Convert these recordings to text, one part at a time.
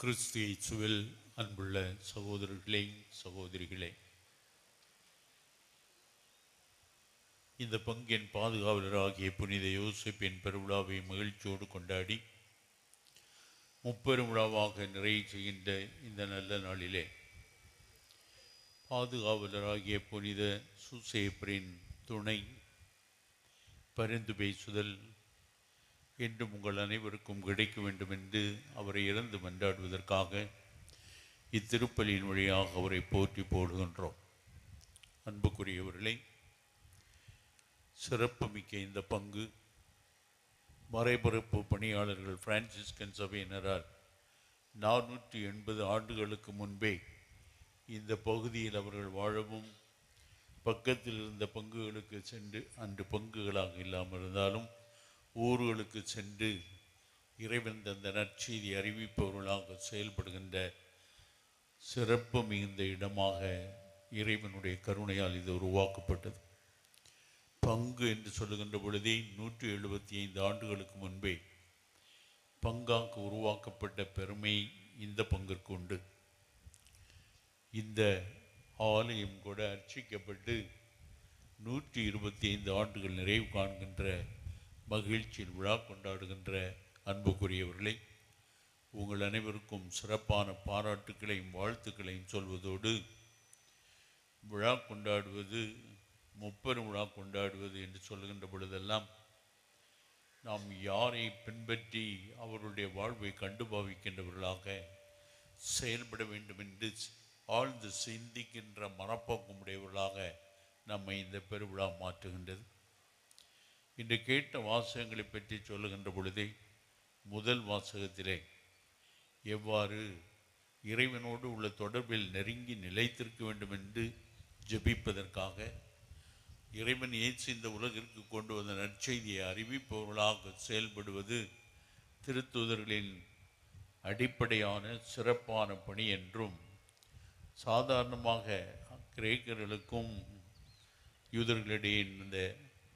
கிறிஸ்து இயேசுவில் அன்புள்ள சகோதரர்களே, சகோதரிகளே, இந்த பங்கின் பாதுகாவலராகிய புனித யோசேப்பின் பெருவிழாவை மகிழ்ச்சியோடு கொண்டாடி முப்பெரும் விழாவாக நிறைவு செய்கின்ற இந்த நல்ல நாளிலே பாதுகாவலராகிய புனித சூசேப்பரின் துணை பரிந்து பேசுதல் என்றும் உங்கள் அனைவருக்கும் கிடைக்க வேண்டும் என்று அவரை இறந்து மன்றாடுவதற்காக இத்திருப்பலியின் வழியாக அவரை போற்றி போடுகின்றோம். அன்புக்குரியவர்களே, சிறப்புமிக்க இந்த பங்கு மறைபரப்பு பணியாளர்கள் பிரான்சிஸ்கன் சபையினரால் 480 ஆண்டுகளுக்கு முன்பே இந்த பகுதியில் அவர்கள் வாழவும் பக்கத்தில் இருந்த பங்குகளுக்கு சென்று, அன்று பங்குகளாக இல்லாமல் இருந்தாலும் ஊர்களுக்கு சென்று இறைவன் தந்த நற்செய்தி அறிவிப்பவர்களாக செயல்படுகின்ற சிறப்பு மிகுந்த இடமாக இறைவனுடைய கருணையால் இது உருவாக்கப்பட்டது. பங்கு என்று சொல்லுகின்ற பொழுதே 175 ஆண்டுகளுக்கு முன்பே பங்காக உருவாக்கப்பட்ட பெருமை இந்த பங்கிற்கு உண்டு. இந்த ஆலயம் கூட அர்ச்சிக்கப்பட்டு 125 ஆண்டுகள் நிறைவு காண்கின்ற மகிழ்ச்சியில் விழா கொண்டாடுகின்ற அன்புக்குரியவர்களை, உங்கள் அனைவருக்கும் சிறப்பான பாராட்டுக்களையும் வாழ்த்துக்களையும் சொல்வதோடு, விழா கொண்டாடுவது, முப்பெரும் விழா கொண்டாடுவது என்று சொல்லுகின்ற பொழுதெல்லாம் நாம் யாரை பின்பற்றி அவர்களுடைய வாழ்வை கண்டு பாவிக்கின்றவர்களாக செயல்பட வேண்டும் என்று ஆழ்ந்து சிந்திக்கின்ற மனப்போக்கமுடையவர்களாக நம்மை இந்த பெருவிழா மாற்றுகின்றது. இன்று கேட்ட வாசகங்களை பற்றி சொல்லுகின்ற பொழுதே, முதல் வாசகத்திலே எவ்வாறு இறைவனோடு உள்ள தொடர்பில் நெருங்கி நிலைத்திருக்க வேண்டும் என்று ஜெபிப்பதற்காக இறைவன் இயேசு இந்த உலகிற்கு கொண்டு வந்த நற்செய்தியை அறிவிப்பவர்களாக செயல்படுவது திருத்தூதர்களின் அடிப்படையான சிறப்பான பணி என்றும், சாதாரணமாக கிரேக்கர்களுக்கும் யூதர்களிடையே இந்த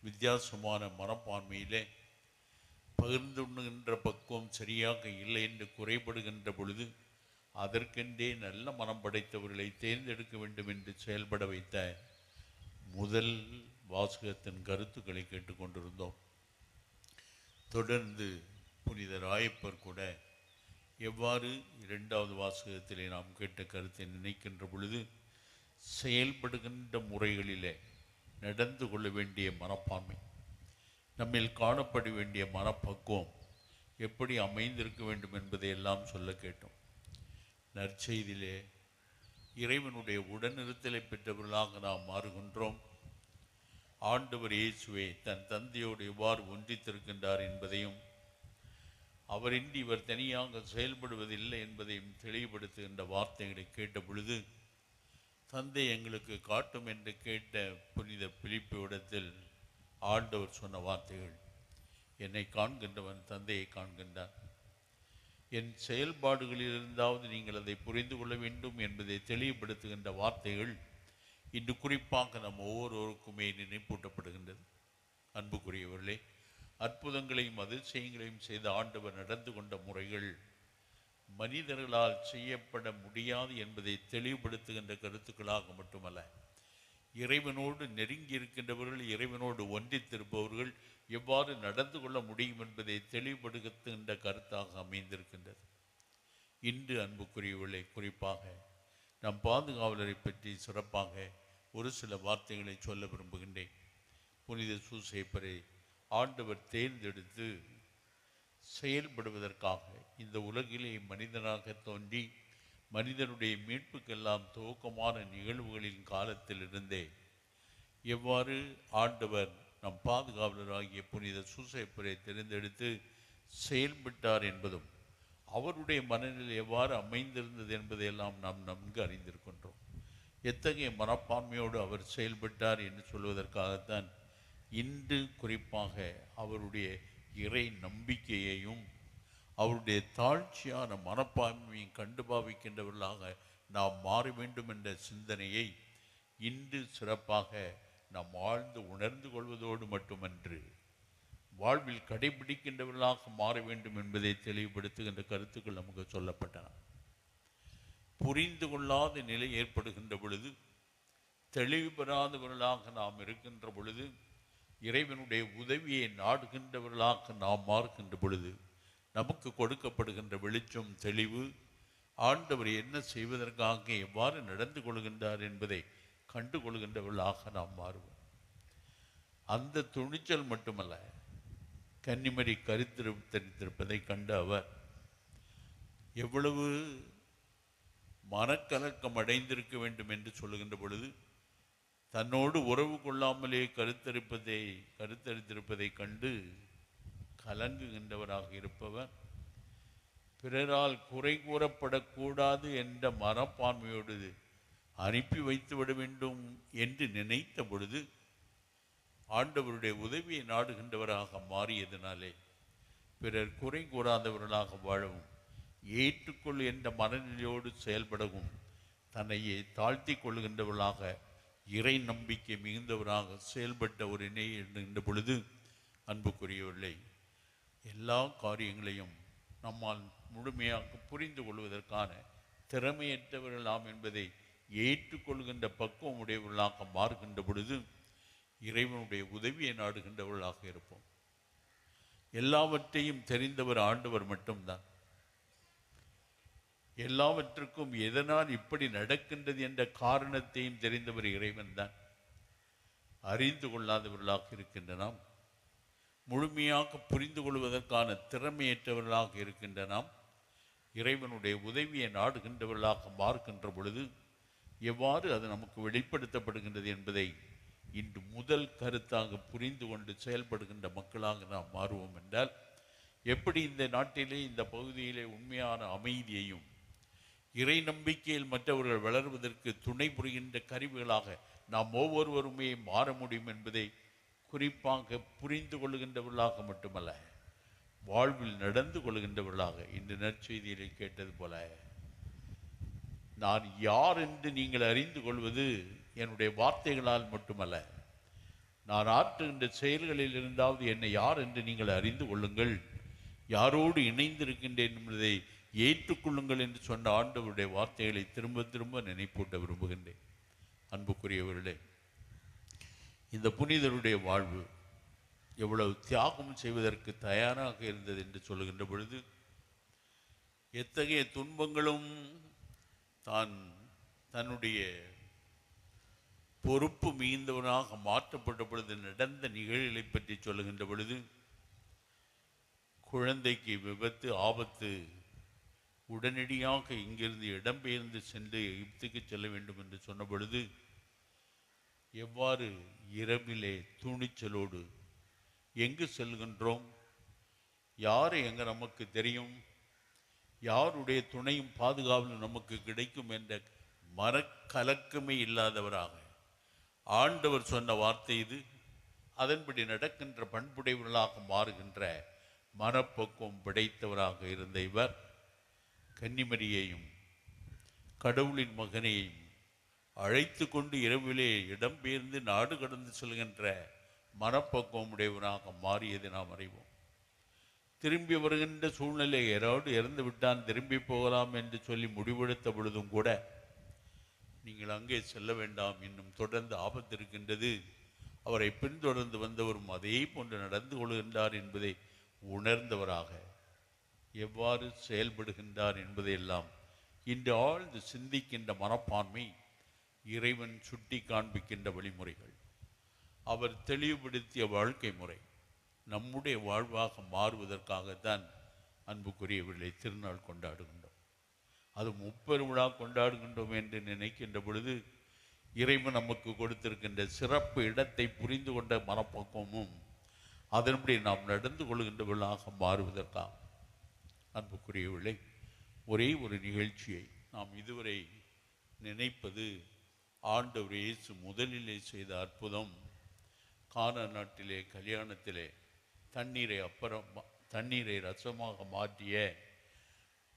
வித்தியாசமான மனப்பான்மையிலே பகிர்ந்துண்ணுகின்ற பக்குவம் சரியாக இல்லை என்று குறைபடுகின்ற பொழுது அதற்கென்றே நல்ல மனம் படைத்தவர்களை தேர்ந்தெடுக்க வேண்டும் என்று செயல்பட வைத்த முதல் வாசகத்தின் கருத்துக்களை கேட்டுக்கொண்டிருந்தோம். தொடர்ந்து புனித ராயப்பர் கூட எவ்வாறு இரண்டாவது வாசகத்திலே நாம் கேட்ட கருத்தை நினைக்கின்ற பொழுது செயல்படுகின்ற முறைகளிலே நடந்து கொள்ள வேண்டிய மனப்பான்மை, நம்மில் காணப்பட வேண்டிய மனப்பக்குவம் எப்படி அமைந்திருக்க வேண்டும் என்பதை எல்லாம் சொல்ல கேட்டோம். நற்செய்தியிலே இறைவனுடைய உடனிருத்தலை பெற்றவர்களாக நாம் மாறுகின்றோம். ஆண்டவர் இயேசுவே தன் தந்தையோடு எவ்வாறு ஒன்றித்திருக்கின்றார் என்பதையும், அவரின்றி இவர் தனியாக செயல்படுவதில்லை என்பதையும் தெளிவுபடுத்துகின்ற வார்த்தைகளை கேட்ட பொழுது, தந்தை எங்களுக்கு காட்டும் என்று கேட்ட புனித பிலிப்பு இடத்தில் ஆண்டவர் சொன்ன வார்த்தைகள், என்னை காண்கின்றவன் தந்தையை காண்கின்றான். என் செயல்பாடுகளில் இருந்தாவது நீங்கள் அதை புரிந்து கொள்ள வேண்டும் என்பதை தெளிவுபடுத்துகின்ற வார்த்தைகள் இன்று குறிப்பாக நம் ஒவ்வொருவருக்குமே நினைப்பூட்டப்படுகின்றது. அன்புக்குரியவர்களே, அற்புதங்களையும் அதிசயங்களையும் செய்த ஆண்டவர் நடந்து கொண்ட முறைகள் மனிதர்களால் செய்யப்பட முடியாது என்பதை தெளிவுபடுத்துகின்ற கருத்துக்களாக மட்டுமல்ல, இறைவனோடு நெருங்கி இருக்கின்றவர்கள், இறைவனோடு ஒன்றித்திருப்பவர்கள் எவ்வாறு நடந்து கொள்ள முடியும் என்பதை தெளிவுபடுத்துகின்ற கருத்தாக அமைந்திருக்கின்றது. இன்று அன்புக்குரியவர்களை, குறிப்பாக நம் பாதுகாவலரை பற்றி சிறப்பாக ஒரு சில வார்த்தைகளை சொல்ல விரும்புகின்றேன். புனித சூசேப்பரை ஆண்டவர் தேர்ந்தெடுத்து செயல்படுவதற்காக இந்த உலகிலே மனிதனாக தோன்றி மனிதனுடைய மீட்புக்கெல்லாம் துவக்கமான நிகழ்வுகளின் காலத்தில் இருந்தே எவ்வாறு ஆண்டவர் நம் பாதுகாவலராகிய புனித சூசேப்பரை தேர்ந்தெடுத்து செயல்பட்டார் என்பதும், அவருடைய மனநிலை எவ்வாறு அமைந்திருந்தது என்பதையெல்லாம் நாம் நன்கு அறிந்திருக்கின்றோம். எத்தகைய மனப்பான்மையோடு அவர் செயல்பட்டார் என்று சொல்வதற்காகத்தான் இன்று குறிப்பாக அவருடைய இறை நம்பிக்கையையும் அவருடைய தாழ்ச்சியான மனப்பான்மையும் கண்டு பாவிக்கின்றவர்களாக நாம் மாற வேண்டும் என்ற சிந்தனையை இன்று சிறப்பாக நாம் ஆழ்ந்து உணர்ந்து கொள்வதோடு மட்டுமன்று, வாழ்வில் கடைபிடிக்கின்றவர்களாக மாற வேண்டும் என்பதை தெளிவுபடுத்துகின்ற கருத்துக்கள் நமக்கு சொல்லப்பட்டன. புரிந்து கொள்ளாத நிலை ஏற்படுகின்ற பொழுது, தெளிவு பெறாதவர்களாக நாம் இருக்கின்ற பொழுது, இறைவனுடைய உதவியை நாடுகின்றவர்களாக நாம் மாறுகின்ற பொழுது, நமக்கு கொடுக்கப்படுகின்ற வெளிச்சம், தெளிவு, ஆண்டவர் என்ன செய்வதற்காக எவ்வாறு நடந்து கொள்கின்றார் என்பதை கண்டுகொள்கின்றவர்களாக நாம் மாறுவோம். அந்த துணிச்சல் மட்டுமல்ல, கன்னிமரி கருத்தரித்திருப்பதை கண்ட அவர் எவ்வளவு மனக்கலக்கம் அடைந்திருக்க வேண்டும் என்று சொல்லுகின்ற பொழுது, தன்னோடு உறவு கொள்ளாமலே கருத்தரித்திருப்பதை கண்டு கலங்குகின்றவராக இருப்பவர், பிறரால் குறை கூறப்படக்கூடாது என்ற மனப்பான்மையோடு அனுப்பி வைத்து விட வேண்டும் என்று நினைத்த பொழுது ஆண்டவருடைய உதவியை நாடுகின்றவராக மாறியதினாலே பிறர் குறை கூறாதவர்களாக வாழவும், ஏற்றுக்கொள் என்ற மனநிலையோடு செயல்படவும், தன்னையே தாழ்த்தி கொள்கின்றவர்களாக, இறை நம்பிக்கை மிகுந்தவராக செயல்பட்ட ஒரு இணை என்ற பொழுது, அன்புக்குரியவில்லை, எல்லா காரியங்களையும் நம்மால் முழுமையாக புரிந்து கொள்வதற்கான திறமையற்றவர்களாம் என்பதை ஏற்றுக்கொள்கின்ற பக்குவம் உடையவர்களாக மாறுகின்ற பொழுது இறைவனுடைய உதவியை நாடுகின்றவர்களாக இருப்போம். எல்லாவற்றையும் தெரிந்தவர் ஆண்டவர் மட்டும்தான். எல்லாவற்றுக்கும் எதனால் இப்படி நடக்கின்றது என்ற காரணத்தையும் தெரிந்தவர் இறைவன் தான். அறிந்து கொள்ளாதவர்களாக இருக்கின்ற நாம், முழுமையாக புரிந்து கொள்வதற்கான திறமையற்றவர்களாக இருக்கின்ற நாம், இறைவனுடைய உதவியை நாடுகின்றவர்களாக மாறுகின்ற பொழுது எவ்வாறு அது நமக்கு வெளிப்படுத்தப்படுகின்றது என்பதை இன்று முதல் கருத்தாக புரிந்து கொண்டு செயல்படுகின்ற மக்களாக நாம் மாறுவோம் என்றால், எப்படி இந்த நாட்டிலே, இந்த பகுதியிலே உண்மையான அமைதியையும் இறை நம்பிக்கையில் மற்றவர்கள் வளர்வதற்கு துணை புரிகின்ற கருவிகளாக நாம் ஒவ்வொருவருமே மாற முடியும் என்பதை குறிப்பாக புரிந்து கொள்கின்றவர்களாக மட்டுமல்ல, வாழ்வில் நடந்து கொள்கின்றவர்களாக. இன்று நற்செய்தியிலே கேட்டது போல, நான் யார் என்று நீங்கள் அறிந்து கொள்வது என்னுடைய வார்த்தைகளால் மட்டுமல்ல, நான் ஆற்றுகின்ற செயல்களில் இருந்தாவது என்னை யார் என்று நீங்கள் அறிந்து கொள்ளுங்கள், யாரோடு இணைந்திருக்கின்றேன் என்பதை ஏற்றுக்கொள்ளுங்கள் என்று சொன்ன ஆண்டவருடைய வார்த்தைகளை திரும்ப திரும்ப நினைப்பூட்ட விரும்புகின்றேன். அன்புக்குரியவர்களே, இந்த புனிதருடைய வாழ்வு எவ்வளவு தியாகம் செய்வதற்கு தயாராக இருந்தது என்று சொல்லுகின்ற பொழுது, எத்தகைய துன்பங்களும் தான் தன்னுடைய பொறுப்பு மிகுந்தவனாக மாற்றப்பட்ட பொழுது நடந்த நிகழ்வுகளை பற்றி சொல்லுகின்ற பொழுது, குழந்தைக்கு விபத்து, ஆபத்து, உடனடியாக இங்கிருந்து இடம்பெயர்ந்து சென்று எகிப்துக்கு செல்ல வேண்டும் என்று சொன்ன பொழுது, எவ்வாறு இரவிலே துணிச்சலோடு எங்கு செல்கின்றோம், யாரை எங்க நமக்கு தெரியும், யாருடைய துணையும் பாதுகாவலும் நமக்கு கிடைக்கும் என்ற மனக்கலக்கமே இல்லாதவராக, ஆண்டவர் சொன்ன வார்த்தை இது, அதன்படி நடக்கின்ற பண்புடையவர்களாக மாறுகின்ற மனப்பக்குவம் படைத்தவராக இருந்த இவர், கன்னிமரியையும் கடவுளின் மகனையும் அழைத்து கொண்டு இரவிலே இடம்பெயர்ந்து நாடு கடந்து செல்கின்ற மனப்பக்குவம் உடையவராக மாறியதை நாம் அறிவோம். திரும்பி வருகின்ற சூழ்நிலை, யாரோடு இறந்து விட்டான், திரும்பி போகலாம் என்று சொல்லி முடிவெடுத்த பொழுதும் கூட, நீங்கள் அங்கே செல்ல வேண்டாம், இன்னும் தொடர்ந்து ஆபத்து இருக்கின்றது, அவரை பின்தொடர்ந்து வந்தவரும் அதே போன்று நடந்து கொள்கின்றார் என்பதை உணர்ந்தவராக எவ்வாறு செயல்படுகின்றார் என்பதையெல்லாம் இன்று ஆழ்ந்து சிந்திக்கின்ற மனப்பான்மை, இறைவன் சுட்டி காண்பிக்கின்ற வழிமுறைகள், அவர் தெளிவுபடுத்திய வாழ்க்கை முறை நம்முடைய வாழ்வாக மாறுவதற்காகத்தான் அன்புக்குரியவர்களை திருநாள் கொண்டாடுகின்றோம். அது முப்பெருவிழா கொண்டாடுகின்றோம் என்று நினைக்கின்ற பொழுது, இறைவன் நமக்கு கொடுத்திருக்கின்ற சிறப்பு இடத்தை புரிந்து கொண்ட மனப்பக்குவமும் அதன்படி நாம் நடந்து கொள்கின்றவர்களாக மாறுவதற்காக. அன்புக்குரியவர்களே, ஒரே ஒரு நிகழ்ச்சியை நாம் இதுவரை நினைப்பது, ஆண்டவர் இயேசு முதலிலே செய்த அற்புதம், கானா நாட்டிலே கல்யாணத்திலே தண்ணீரை ரசமாக மாற்றிய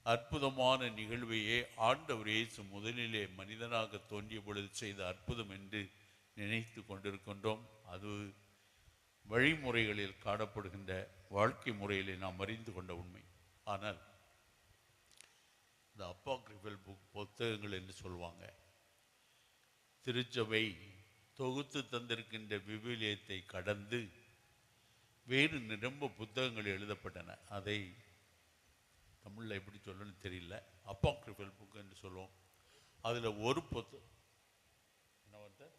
அற்புதமான நிகழ்வையே ஆண்டவர் இயேசு முதலிலே மனிதனாக தோன்றிய பொழுது செய்த அற்புதம் என்று நினைத்து கொண்டிருக்கின்றோம். அது வழிமுறைகளில் காணப்படுகின்ற வாழ்க்கை முறையிலே நாம் அறிந்து கொண்ட உண்மை. ஆனால் இந்த அப்பாக்ரிஃபல் புத்தகங்கள் என்று சொல்லுவாங்க. திருச்சபை தொகுத்து தந்திருக்கின்ற விவிலியத்தை கடந்து வேறு நிரம்ப புத்தகங்கள் எழுதப்பட்டன. அதை தமிழில் எப்படி சொல்லணும்னு தெரியல. அப்பாக்ரிஃபல் புக் என்று சொல்லுவோம். அதில் ஒரு புத்தகம் என்ன வார்த்தை,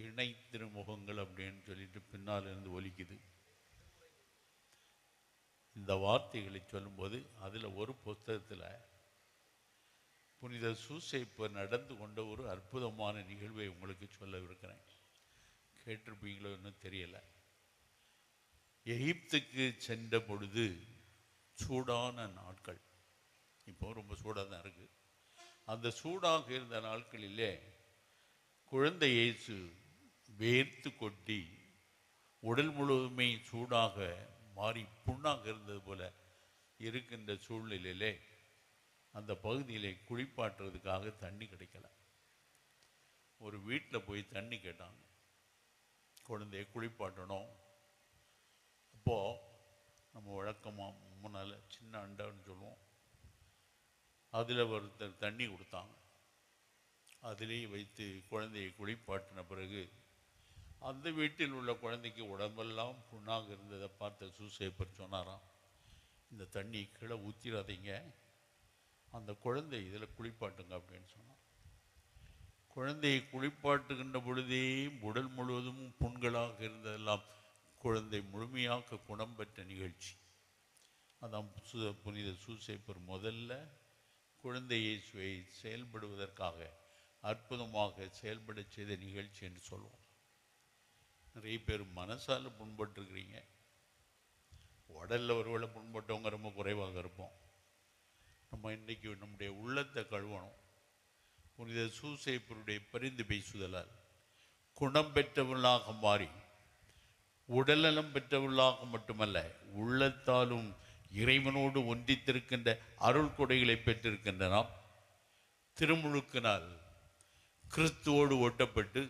இணை திருமுகங்கள் அப்படின்னு சொல்லிட்டு பின்னால் இருந்து ஒலிக்குது. இந்த வார்த்தைகளை சொல்லும்போது அதில் ஒரு புத்தகத்தில் புனித சூசைப்பர் நடந்து கொண்ட ஒரு அற்புதமான நிகழ்வை உங்களுக்கு சொல்லவிருக்கிறேன். கேட்டிருப்பீங்களோ இன்னும் தெரியலை. எகிப்துக்கு சென்ற பொழுது சூடான நாட்கள், இப்போ ரொம்ப சூடாக தான் இருக்குது. அந்த சூடாக இருந்த நாட்களிலே குழந்தை இயேசு வேர்த்து கொட்டி உடல் முழுவதுமே சூடாக மாறி புண்ணாக இருந்தது போல இருக்கின்ற சூழ்நிலையிலே அந்த பகுதியிலே குளிப்பாட்டுறதுக்காக தண்ணி கிடைக்கல. ஒரு வீட்டில் போய் தண்ணி கேட்டாங்க, குழந்தைய குளிப்பாட்டணும். அப்போது நம்ம வழக்கமாக முன்னால் சின்ன அண்டான்னு சொல்லுவோம், அதில் ஒருத்தர் தண்ணி கொடுத்தாங்க. அதிலே வைத்து குழந்தையை குளிப்பாட்டின பிறகு அந்த வீட்டில் உள்ள குழந்தைக்கு உடம்பெல்லாம் புண்ணாக இருந்ததை பார்த்த சூசைப்பர் சொன்னாராம், இந்த தண்ணி கீழே ஊற்றிடாதீங்க, அந்த குழந்தை இதில் குளிப்பாட்டுங்க அப்படின்னு சொன்னார். குழந்தையை குளிப்பாட்டுகின்ற பொழுதே உடல் முழுவதும் புண்களாக இருந்ததெல்லாம் குழந்தை முழுமையாக குணம் பெற்ற நிகழ்ச்சி. அதான் புனித சூசைப்பர் முதல்ல குழந்தை இயேசுவை செயல்படுவதற்காக அற்புதமாக செயல்பட செய்த நிகழ்ச்சி என்று சொல்லுவோம். நிறைய பேர் மனசால் புண்பட்டுருக்கிறீங்க. உடலில் ஒருவேளை புண்பட்டவங்க ரொம்ப குறைவாக இருப்போம். நம்ம இன்றைக்கி நம்முடைய உள்ளத்தை கழுவணும். புனித சூசைப்பருடைய பரிந்து பேசுதலால் குணம் பெற்றவர்களாக மாறி உடல்நலம் பெற்றவர்களாக மட்டுமல்ல, உள்ளத்தாலும் இறைவனோடு ஒன்றித்திருக்கின்ற அருள் கொடைகளை பெற்றிருக்கின்ற நாம் திருமுழுக்கினால் கிறிஸ்துவோடு ஒட்டப்பட்டு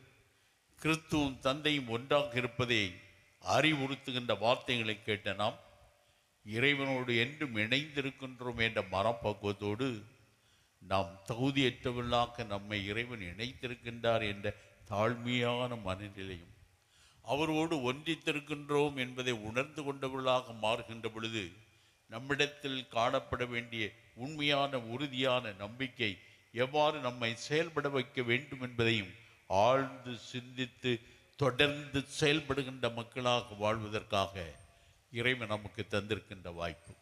கிறிஸ்துவும் தந்தையும் ஒன்றாக இருப்பதை அறிவுறுத்துகின்ற வார்த்தைகளை கேட்ட நாம் இறைவனோடு என்றும் இணைந்திருக்கின்றோம் என்ற மனப்பக்குவத்தோடு நாம் தகுதியற்றவர்களாக நம்மை இறைவன் இணைத்திருக்கின்றார் என்ற தாழ்மையான மனநிலையும் அவரோடு ஒன்றித்திருக்கின்றோம் என்பதை உணர்ந்து கொண்டவர்களாக மாறுகின்ற பொழுது நம்மிடத்தில் காணப்பட வேண்டிய உண்மையான உறுதியான நம்பிக்கை எவ்வாறு நம்மை செயல்பட வைக்க வேண்டும் என்பதையும் ஆழ்ந்து சிந்தித்து தொடர்ந்து செயல்படுகின்ற மக்களாக வாழ்வதற்காக இறைவன் நமக்கு தந்திருக்கின்ற வாய்ப்பு.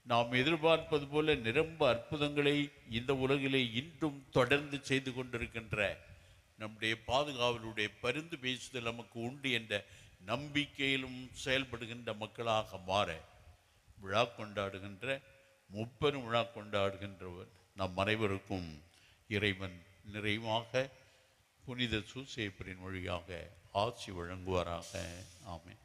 நாம் எதிர்பார்ப்பது போல நிரம்ப அற்புதங்களை இந்த உலகிலே இன்றும் தொடர்ந்து செய்து கொண்டிருக்கின்ற நம்முடைய பாதுகாவலுடைய பரிந்து பேசுதல் நமக்கு உண்டு என்ற நம்பிக்கையிலும் செயல்படுகின்ற மக்களாக மாற விழா கொண்டாடுகின்ற முப்பெரும் விழா கொண்டாடுகின்றவர் நம் அனைவருக்கும் இறைவன் நிறைவாக புனித சூசைப்பரின் வழியாக ஆசி வழங்குவாராக. ஆமென்.